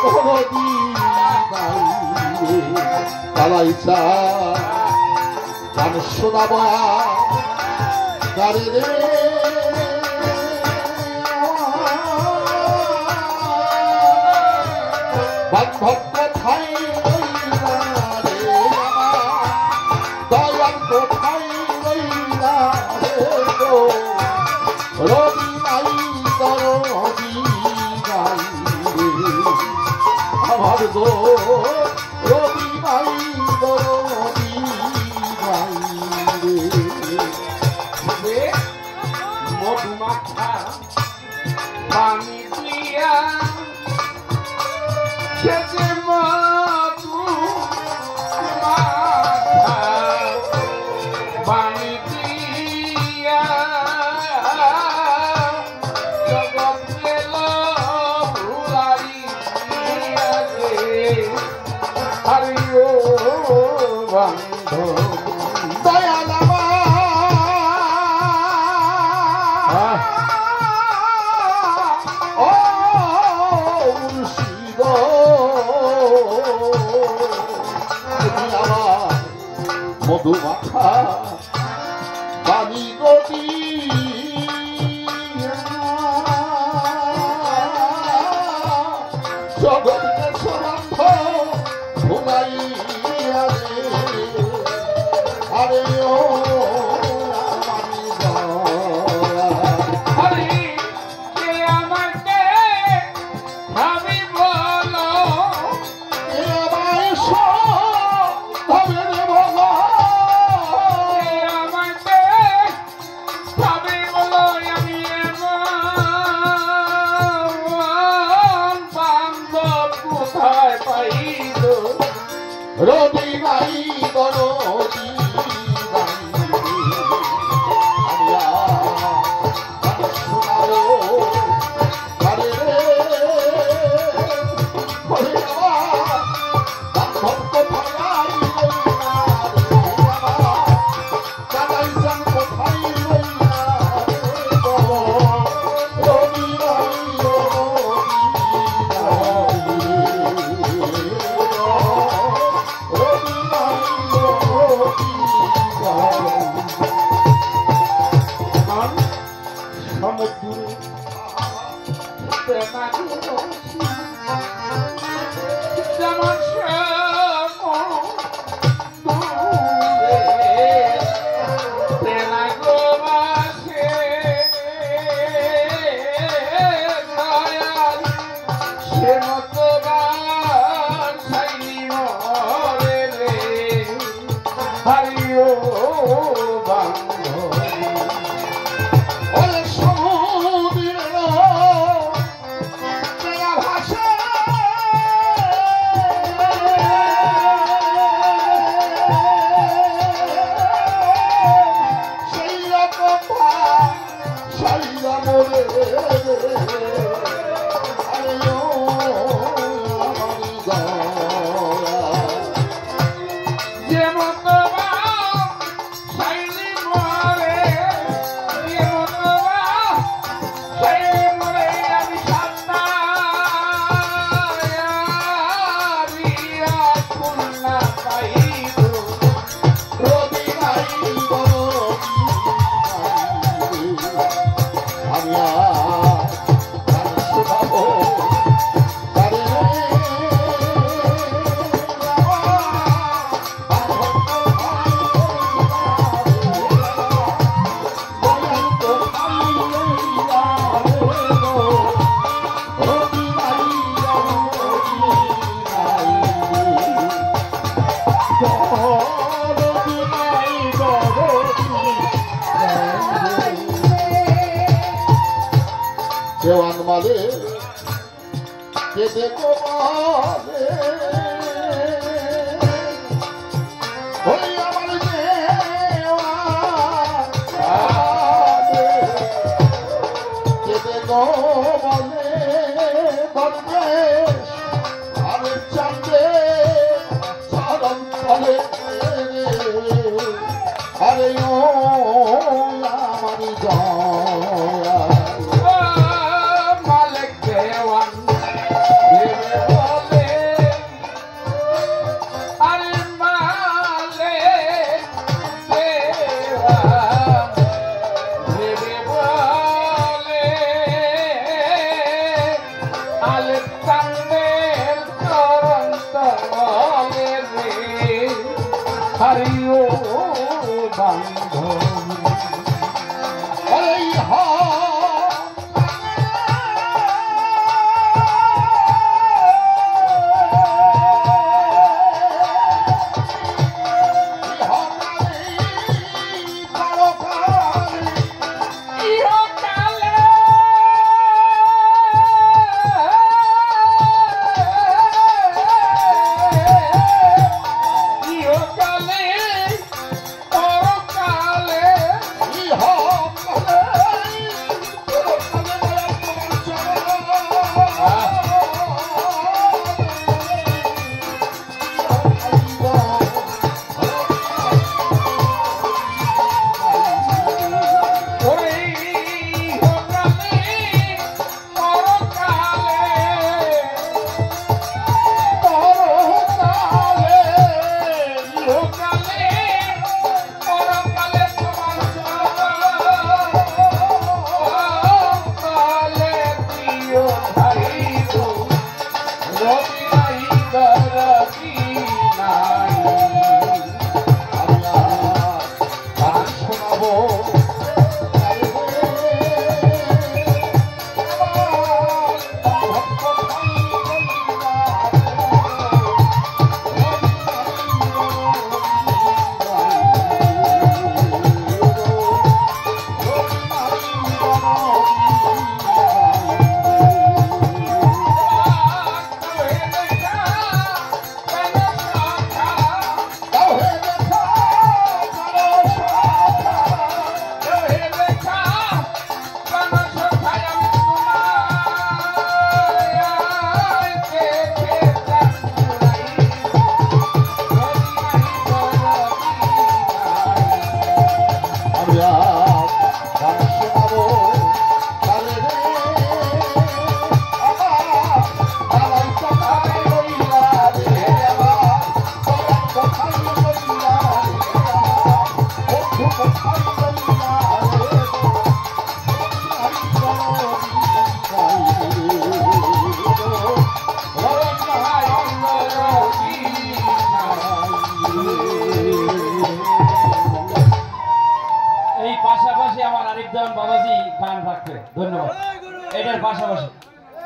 কোনদিন নাই কালাইসা গান শোনাবা গারে রে বান্ধব কোথায় রইলা রে দয়াল কোথায় রইলা রে রবি নাই দরদি নাই আমার গো রবি নাই দরদি নাই রে মধুমাখা পানি দিয়া খেতে মধু মাখা পানি দিয়া জগৎ গেল ভুলাইয়া রে হরি ও বান্ধব দয়াল ও মুর্শিদ তুমি আমার মধুমাখা পানি নদী জগৎকে সমান্ত ভুলাইয়া রে আরে ও রবি নাই দরদি দেওয়ান মালে কে দেখো মালে ওই আমার দেওয়ান কে দেখো মালে বলবেশ আমি চাঁদে সারম ফলে আরে ও আমার দয়া বান্ধব এই হা পাশাপাশি আমার আরেকজন বাবাজি গান রাখবে। ধন্যবাদ। এটার পাশাপাশি